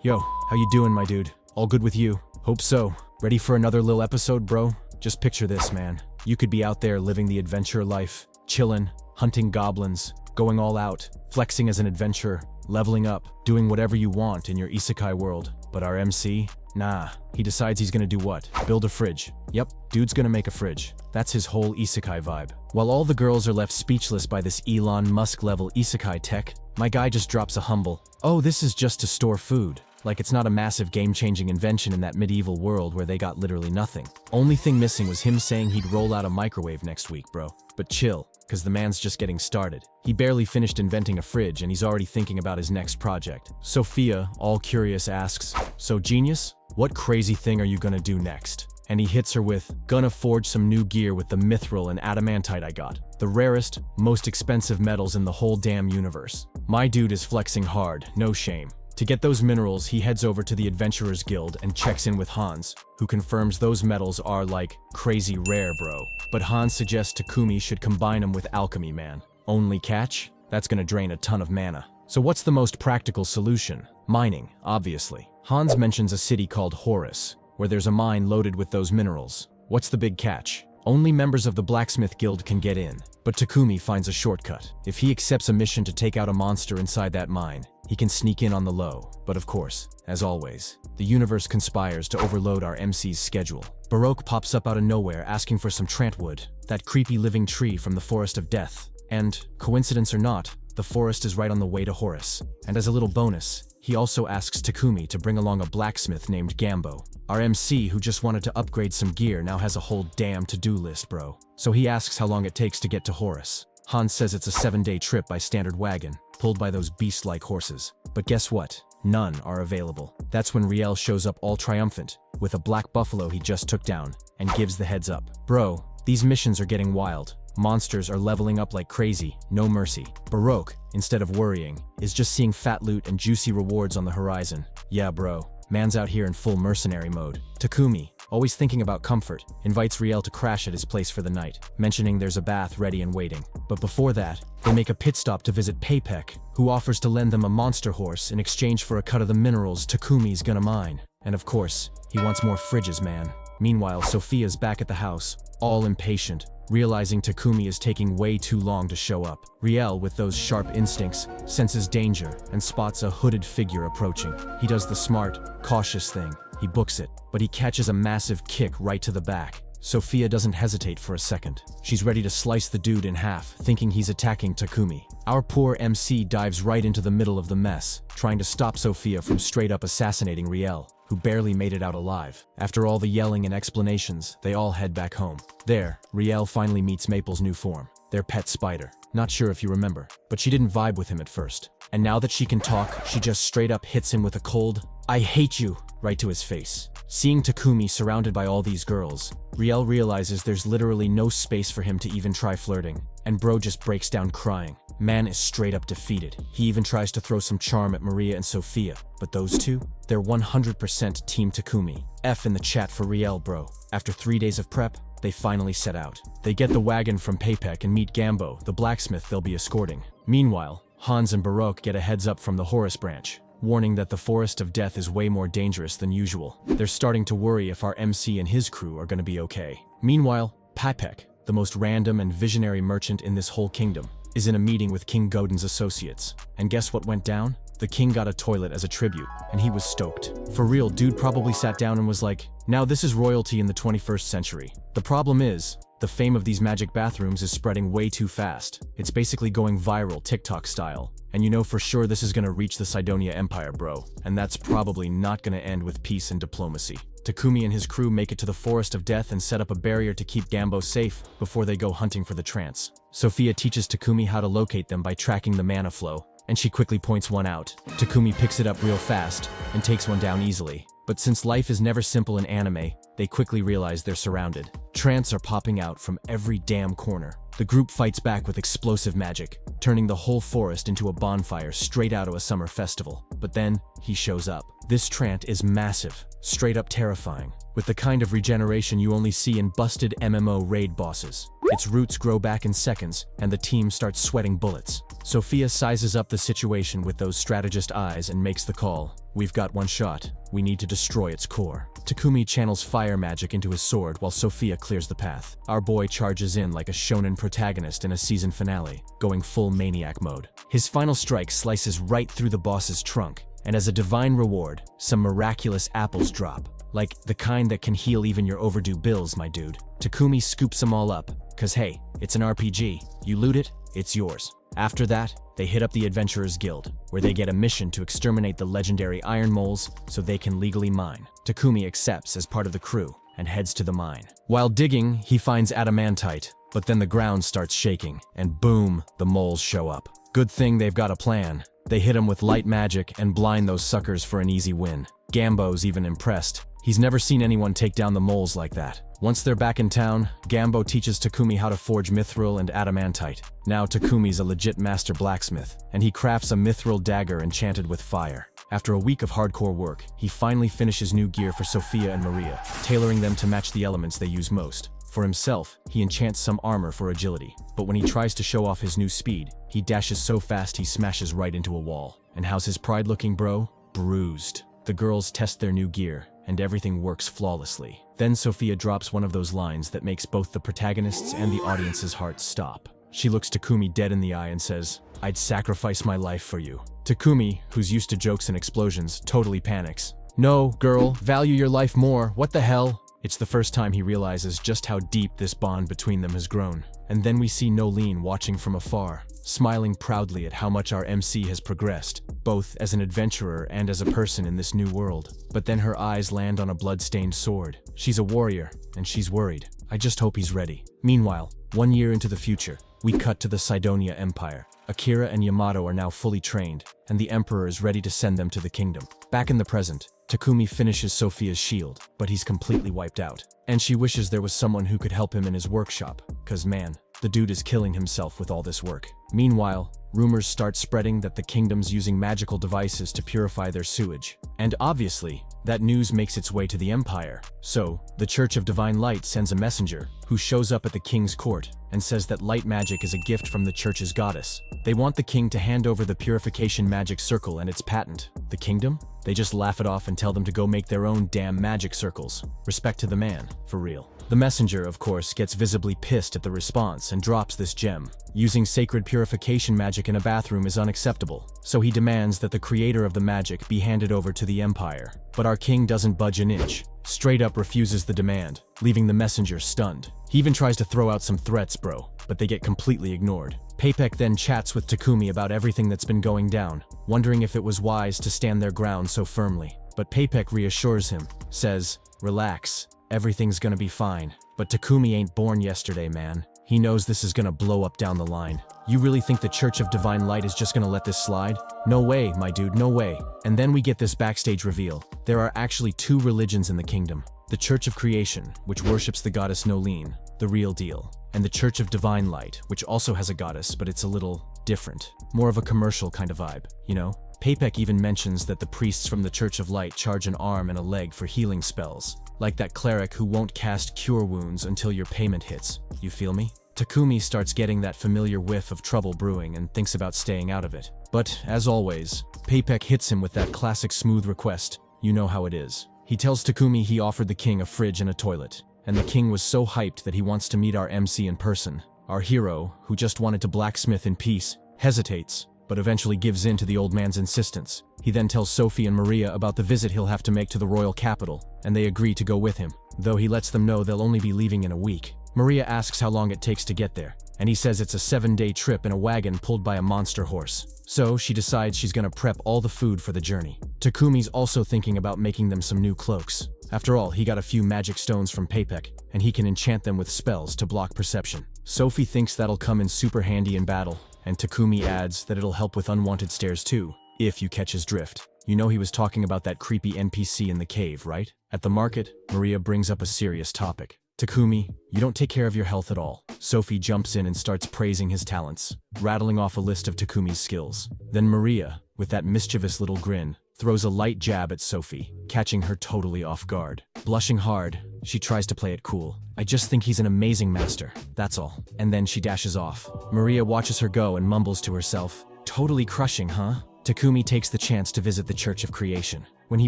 Yo, how you doing, my dude? All good with you? Hope so. Ready for another little episode, bro? Just picture this, man. You could be out there living the adventure life, chillin', hunting goblins, going all out, flexing as an adventurer, leveling up, doing whatever you want in your Isekai world. But our MC? Nah, he decides he's gonna do what? Build a fridge. Yep, dude's gonna make a fridge. That's his whole Isekai vibe. While all the girls are left speechless by this Elon Musk level Isekai tech, my guy just drops a humble, "Oh, this is just to store food." Like it's not a massive game-changing invention in that medieval world where they got literally nothing. Only thing missing was him saying he'd roll out a microwave next week, bro. But chill, cause the man's just getting started. He barely finished inventing a fridge and he's already thinking about his next project. Sophia, all curious, asks, "So genius, what crazy thing are you gonna do next?" And he hits her with, "Gonna forge some new gear with the mithril and adamantite I got. The rarest, most expensive metals in the whole damn universe." My dude is flexing hard, no shame. To get those minerals, he heads over to the Adventurers Guild and checks in with Hans, who confirms those metals are like crazy rare, bro. But Hans suggests Takumi should combine them with alchemy, man. Only catch? That's gonna drain a ton of mana. So what's the most practical solution? Mining, obviously. Hans mentions a city called Horus, where there's a mine loaded with those minerals. What's the big catch? Only members of the Blacksmith Guild can get in, but Takumi finds a shortcut. If he accepts a mission to take out a monster inside that mine, he can sneak in on the low. But of course, as always, the universe conspires to overload our MC's schedule. Baroque pops up out of nowhere asking for some trantwood, that creepy living tree from the Forest of Death. And, coincidence or not, the forest is right on the way to Horus. And as a little bonus, he also asks Takumi to bring along a blacksmith named Gambo. Our MC, who just wanted to upgrade some gear, now has a whole damn to-do list, bro. So he asks how long it takes to get to Horus. Hans says it's a 7-day trip by standard wagon, pulled by those beast-like horses. But guess what? None are available. That's when Riel shows up all triumphant, with a black buffalo he just took down, and gives the heads up. Bro, these missions are getting wild. Monsters are leveling up like crazy, no mercy. Baroque, instead of worrying, is just seeing fat loot and juicy rewards on the horizon. Yeah, bro. Man's out here in full mercenary mode. Takumi, always thinking about comfort, invites Riel to crash at his place for the night, mentioning there's a bath ready and waiting. But before that, they make a pit stop to visit Paypek, who offers to lend them a monster horse in exchange for a cut of the minerals Takumi's gonna mine. And of course, he wants more fridges, man. Meanwhile, Sophia's back at the house, all impatient, realizing Takumi is taking way too long to show up. Riel, with those sharp instincts, senses danger and spots a hooded figure approaching. He does the smart, cautious thing. He books it, but he catches a massive kick right to the back. Sophia doesn't hesitate for a second. She's ready to slice the dude in half, thinking he's attacking Takumi. Our poor MC dives right into the middle of the mess, trying to stop Sophia from straight up assassinating Riel, who barely made it out alive. After all the yelling and explanations, they all head back home. There, Riel finally meets Maple's new form, their pet spider. Not sure if you remember, but she didn't vibe with him at first. And now that she can talk, she just straight up hits him with a cold, "I hate you," right to his face. Seeing Takumi surrounded by all these girls, Riel realizes there's literally no space for him to even try flirting, and bro just breaks down crying. Man is straight up defeated. He even tries to throw some charm at Maria and Sophia, but those two? They're 100% Team Takumi. F in the chat for Riel, bro. After 3 days of prep, they finally set out. They get the wagon from Paypek and meet Gambo, the blacksmith they'll be escorting. Meanwhile, Hans and Baroque get a heads up from the Horus branch, warning that the Forest of Death is way more dangerous than usual. They're starting to worry if our MC and his crew are gonna be okay. Meanwhile, Paypek, the most random and visionary merchant in this whole kingdom, is in a meeting with King Godin's associates. And guess what went down? The king got a toilet as a tribute, and he was stoked. For real, dude probably sat down and was like, now this is royalty in the 21st century. The problem is, the fame of these magic bathrooms is spreading way too fast. It's basically going viral TikTok style. And you know for sure this is gonna reach the Sidonia Empire, bro. And that's probably not gonna end with peace and diplomacy. Takumi and his crew make it to the Forest of Death and set up a barrier to keep Gambo safe before they go hunting for the trance. Sophia teaches Takumi how to locate them by tracking the mana flow, and she quickly points one out. Takumi picks it up real fast and takes one down easily. But since life is never simple in anime, they quickly realize they're surrounded. Trants are popping out from every damn corner. The group fights back with explosive magic, turning the whole forest into a bonfire straight out of a summer festival. But then, he shows up. This Trant is massive, straight up terrifying, with the kind of regeneration you only see in busted MMO raid bosses. Its roots grow back in seconds, and the team starts sweating bullets. Sophia sizes up the situation with those strategist eyes and makes the call. We've got one shot. We need to destroy its core. Takumi channels fire magic into his sword while Sophia clears the path. Our boy charges in like a shonen protagonist in a season finale, going full maniac mode. His final strike slices right through the boss's trunk, and as a divine reward, some miraculous apples drop. Like the kind that can heal even your overdue bills, my dude. Takumi scoops them all up, cause hey, it's an RPG. You loot it, it's yours. After that, they hit up the Adventurers Guild, where they get a mission to exterminate the legendary iron moles so they can legally mine. Takumi accepts as part of the crew and heads to the mine. While digging, he finds adamantite, but then the ground starts shaking, and boom, the moles show up. Good thing they've got a plan. They hit him with light magic and blind those suckers for an easy win. Gambo's even impressed. He's never seen anyone take down the moles like that. Once they're back in town, Gambo teaches Takumi how to forge mithril and adamantite. Now Takumi's a legit master blacksmith, and he crafts a mithril dagger enchanted with fire. After a week of hardcore work, he finally finishes new gear for Sophia and Maria, tailoring them to match the elements they use most. For himself, he enchants some armor for agility, but when he tries to show off his new speed, he dashes so fast he smashes right into a wall. And how's his pride looking, bro? Bruised. The girls test their new gear, and everything works flawlessly. Then Sophia drops one of those lines that makes both the protagonists and the audience's hearts stop. She looks Takumi dead in the eye and says, "I'd sacrifice my life for you." Takumi, who's used to jokes and explosions, totally panics. "No, girl, value your life more, what the hell?" It's the first time he realizes just how deep this bond between them has grown. And then we see Nolene watching from afar, smiling proudly at how much our MC has progressed, both as an adventurer and as a person in this new world. But then her eyes land on a blood-stained sword. She's a warrior, and she's worried. I just hope he's ready. Meanwhile, 1 year into the future, we cut to the Sidonia Empire. Akira and Yamato are now fully trained, and the Emperor is ready to send them to the kingdom. Back in the present, Takumi finishes Sophia's shield, but he's completely wiped out. And she wishes there was someone who could help him in his workshop, cause man, the dude is killing himself with all this work. Meanwhile, rumors start spreading that the kingdom's using magical devices to purify their sewage. And obviously, that news makes its way to the Empire. So, the Church of Divine Light sends a messenger, who shows up at the king's court, and says that light magic is a gift from the church's goddess. They want the king to hand over the purification magic circle and its patent. The kingdom? They just laugh it off and tell them to go make their own damn magic circles. Respect to the man, for real. The messenger, of course, gets visibly pissed at the response and drops this gem. Using sacred purification magic in a bathroom is unacceptable, so he demands that the creator of the magic be handed over to the Empire. But our king doesn't budge an inch. Straight up refuses the demand, leaving the messenger stunned. He even tries to throw out some threats, bro, but they get completely ignored. Papek then chats with Takumi about everything that's been going down, wondering if it was wise to stand their ground so firmly. But Papek reassures him, says, "Relax, everything's gonna be fine." But Takumi ain't born yesterday, man. He knows this is gonna blow up down the line. You really think the Church of Divine Light is just gonna let this slide? No way, my dude, no way. And then we get this backstage reveal. There are actually 2 religions in the kingdom. The Church of Creation, which worships the goddess Nolene, the real deal. And the Church of Divine Light, which also has a goddess, but it's a little different. More of a commercial kind of vibe, you know? Papek even mentions that the priests from the Church of Light charge an arm and a leg for healing spells. Like that cleric who won't cast cure wounds until your payment hits. You feel me? Takumi starts getting that familiar whiff of trouble brewing and thinks about staying out of it. But, as always, Papek hits him with that classic smooth request. You know how it is. He tells Takumi he offered the king a fridge and a toilet, and the king was so hyped that he wants to meet our MC in person. Our hero, who just wanted to blacksmith in peace, hesitates, but eventually gives in to the old man's insistence. He then tells Sophie and Maria about the visit he'll have to make to the royal capital, and they agree to go with him, though he lets them know they'll only be leaving in a week. Maria asks how long it takes to get there, and he says it's a 7-day trip in a wagon pulled by a monster horse. So she decides she's gonna prep all the food for the journey. Takumi's also thinking about making them some new cloaks. After all, he got a few magic stones from Papek, and he can enchant them with spells to block perception. Sophie thinks that'll come in super handy in battle, and Takumi adds that it'll help with unwanted stares too, if you catch his drift. You know he was talking about that creepy NPC in the cave, right? At the market, Maria brings up a serious topic. Takumi, you don't take care of your health at all. Sophie jumps in and starts praising his talents, rattling off a list of Takumi's skills. Then Maria, with that mischievous little grin, throws a light jab at Sophie, catching her totally off guard. Blushing hard, she tries to play it cool. I just think he's an amazing master, that's all. And then she dashes off. Maria watches her go and mumbles to herself, totally crushing, huh? Takumi takes the chance to visit the Church of Creation. When he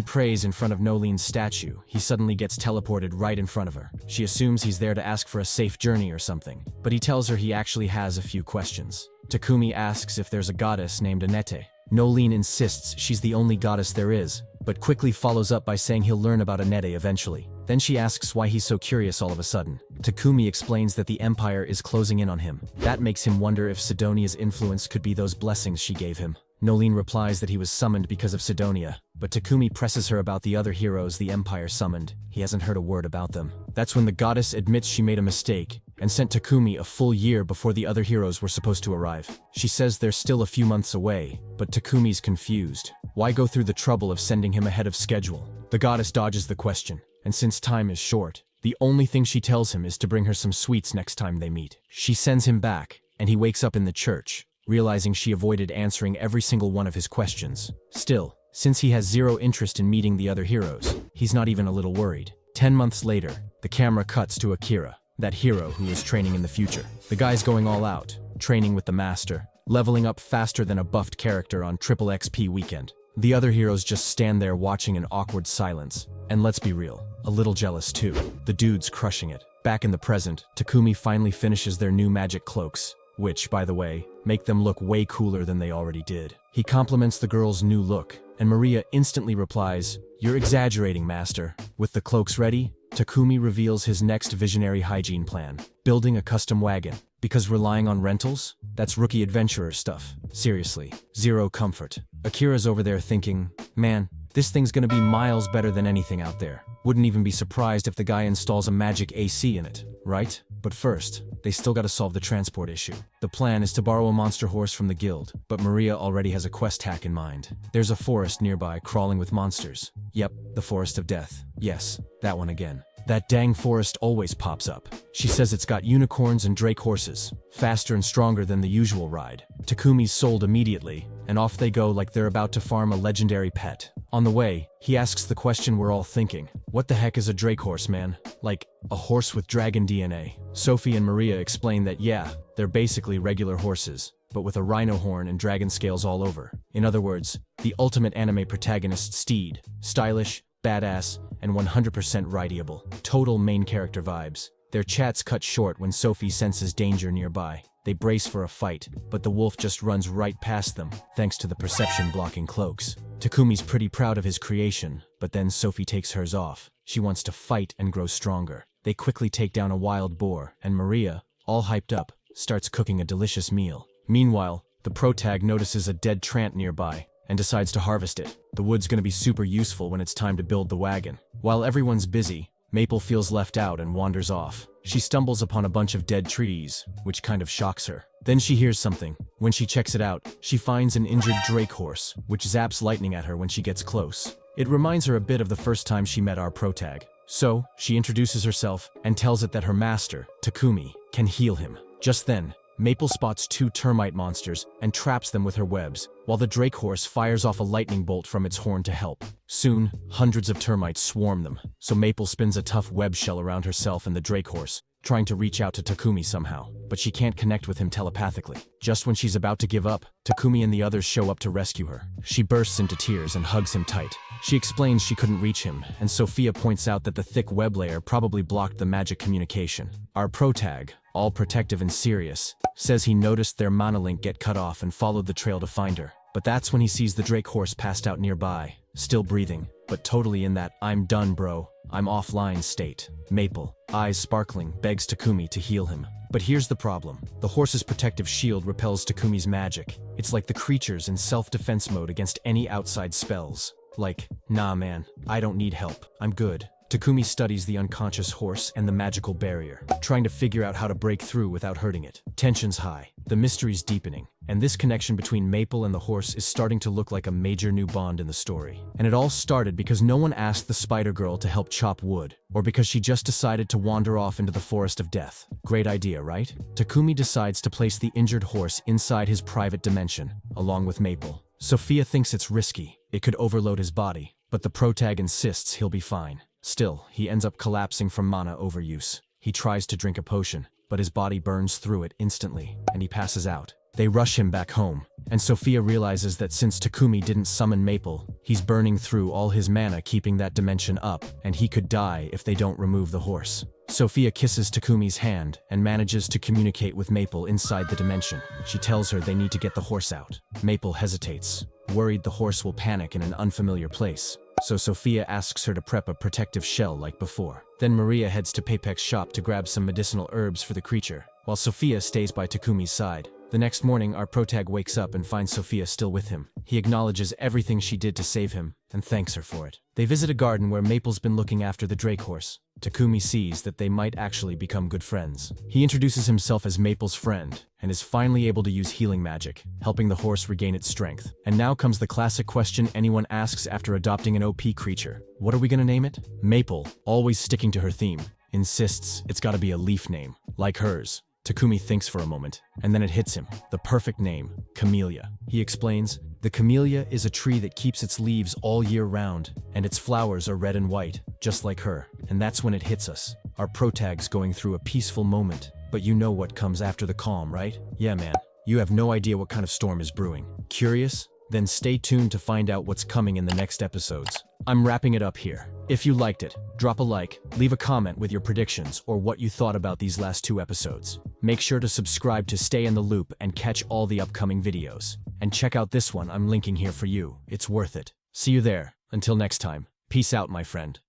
prays in front of Nolin's statue, he suddenly gets teleported right in front of her. She assumes he's there to ask for a safe journey or something, but he tells her he actually has a few questions. Takumi asks if there's a goddess named Anete. Nolin insists she's the only goddess there is, but quickly follows up by saying he'll learn about Anete eventually. Then she asks why he's so curious all of a sudden. Takumi explains that the Empire is closing in on him. That makes him wonder if Sidonia's influence could be those blessings she gave him. Nolin replies that he was summoned because of Sidonia, but Takumi presses her about the other heroes the Empire summoned. He hasn't heard a word about them. That's when the goddess admits she made a mistake and sent Takumi a full year before the other heroes were supposed to arrive. She says they're still a few months away, but Takumi's confused. Why go through the trouble of sending him ahead of schedule? The goddess dodges the question, and since time is short, the only thing she tells him is to bring her some sweets next time they meet. She sends him back, and he wakes up in the church, realizing she avoided answering every single one of his questions. Still, since he has zero interest in meeting the other heroes, he's not even a little worried. 10 months later, the camera cuts to Akira, that hero who is training in the future. The guy's going all out, training with the master, leveling up faster than a buffed character on triple XP weekend. The other heroes just stand there watching in awkward silence. And let's be real, a little jealous too. The dude's crushing it. Back in the present, Takumi finally finishes their new magic cloaks, which, by the way, make them look way cooler than they already did. He compliments the girl's new look, and Maria instantly replies, "You're exaggerating, master." With the cloaks ready, Takumi reveals his next visionary hygiene plan, building a custom wagon. Because relying on rentals? That's rookie adventurer stuff. Seriously, zero comfort. Akira's over there thinking, man, this thing's gonna be miles better than anything out there. Wouldn't even be surprised if the guy installs a magic AC in it, right? But first, they still gotta solve the transport issue. The plan is to borrow a monster horse from the guild, but Maria already has a quest hack in mind. There's a forest nearby crawling with monsters. Yep, the Forest of Death. Yes, that one again. That dang forest always pops up. She says it's got unicorns and drake horses, faster and stronger than the usual ride. Takumi's sold immediately, and off they go like they're about to farm a legendary pet. On the way, he asks the question we're all thinking. What the heck is a drake horse, man? Like, a horse with dragon DNA? Sophie and Maria explain that yeah, they're basically regular horses, but with a rhino horn and dragon scales all over. In other words, the ultimate anime protagonist steed. Stylish, badass, and 100% rideable. Total main character vibes. Their chats cut short when Sophie senses danger nearby. They brace for a fight, but the wolf just runs right past them, thanks to the perception-blocking cloaks. Takumi's pretty proud of his creation, but then Sophie takes hers off. She wants to fight and grow stronger. They quickly take down a wild boar, and Maria, all hyped up, starts cooking a delicious meal. Meanwhile, the protag notices a dead trant nearby, and decides to harvest it. The wood's gonna be super useful when it's time to build the wagon. While everyone's busy, Maple feels left out and wanders off. She stumbles upon a bunch of dead trees, which kind of shocks her. Then she hears something. When she checks it out, she finds an injured drake horse, which zaps lightning at her when she gets close. It reminds her a bit of the first time she met our protag. So, she introduces herself and tells it that her master, Takumi, can heal him. Just then, Maple spots two termite monsters and traps them with her webs, while the drake horse fires off a lightning bolt from its horn to help. Soon, hundreds of termites swarm them, so Maple spins a tough web shell around herself and the drake horse, trying to reach out to Takumi somehow, but she can't connect with him telepathically. Just when she's about to give up, Takumi and the others show up to rescue her. She bursts into tears and hugs him tight. She explains she couldn't reach him, and Sophia points out that the thick web layer probably blocked the magic communication. Our protag, all protective and serious, says he noticed their mana link get cut off and followed the trail to find her. But that's when he sees the drake horse passed out nearby, still breathing, but totally in that "I'm done, bro, I'm offline" state. Maple, eyes sparkling, begs Takumi to heal him. But here's the problem. The horse's protective shield repels Takumi's magic. It's like the creature's in self-defense mode against any outside spells. Like, nah man, I don't need help, I'm good. Takumi studies the unconscious horse and the magical barrier, trying to figure out how to break through without hurting it. Tension's high, the mystery's deepening, and this connection between Maple and the horse is starting to look like a major new bond in the story. And it all started because no one asked the Spider Girl to help chop wood, or because she just decided to wander off into the forest of death. Great idea, right? Takumi decides to place the injured horse inside his private dimension, along with Maple. Sophia thinks it's risky, it could overload his body, but the protag insists he'll be fine. Still, he ends up collapsing from mana overuse. He tries to drink a potion, but his body burns through it instantly, and he passes out. They rush him back home, and Sophia realizes that since Takumi didn't summon Maple, he's burning through all his mana keeping that dimension up, and he could die if they don't remove the horse. Sophia kisses Takumi's hand and manages to communicate with Maple inside the dimension. She tells her they need to get the horse out. Maple hesitates, worried the horse will panic in an unfamiliar place. So Sophia asks her to prep a protective shell like before. Then Maria heads to Papek's shop to grab some medicinal herbs for the creature, while Sophia stays by Takumi's side. The next morning, our protag wakes up and finds Sophia still with him. He acknowledges everything she did to save him and thanks her for it. They visit a garden where Maple's been looking after the Drake horse. Takumi sees that they might actually become good friends. He introduces himself as Maple's friend and is finally able to use healing magic, helping the horse regain its strength. And now comes the classic question anyone asks after adopting an OP creature. What are we gonna name it? Maple, always sticking to her theme, insists it's gotta be a leaf name, like hers. Takumi thinks for a moment, and then it hits him. The perfect name, Camellia. He explains, the camellia is a tree that keeps its leaves all year round, and its flowers are red and white, just like her. And that's when it hits us. Our protag's going through a peaceful moment, but you know what comes after the calm, right? Yeah, man. You have no idea what kind of storm is brewing. Curious? Then stay tuned to find out what's coming in the next episodes. I'm wrapping it up here. If you liked it, drop a like, leave a comment with your predictions or what you thought about these last 2 episodes. Make sure to subscribe to stay in the loop and catch all the upcoming videos. And check out this one I'm linking here for you. It's worth it. See you there. Until next time. Peace out, my friend.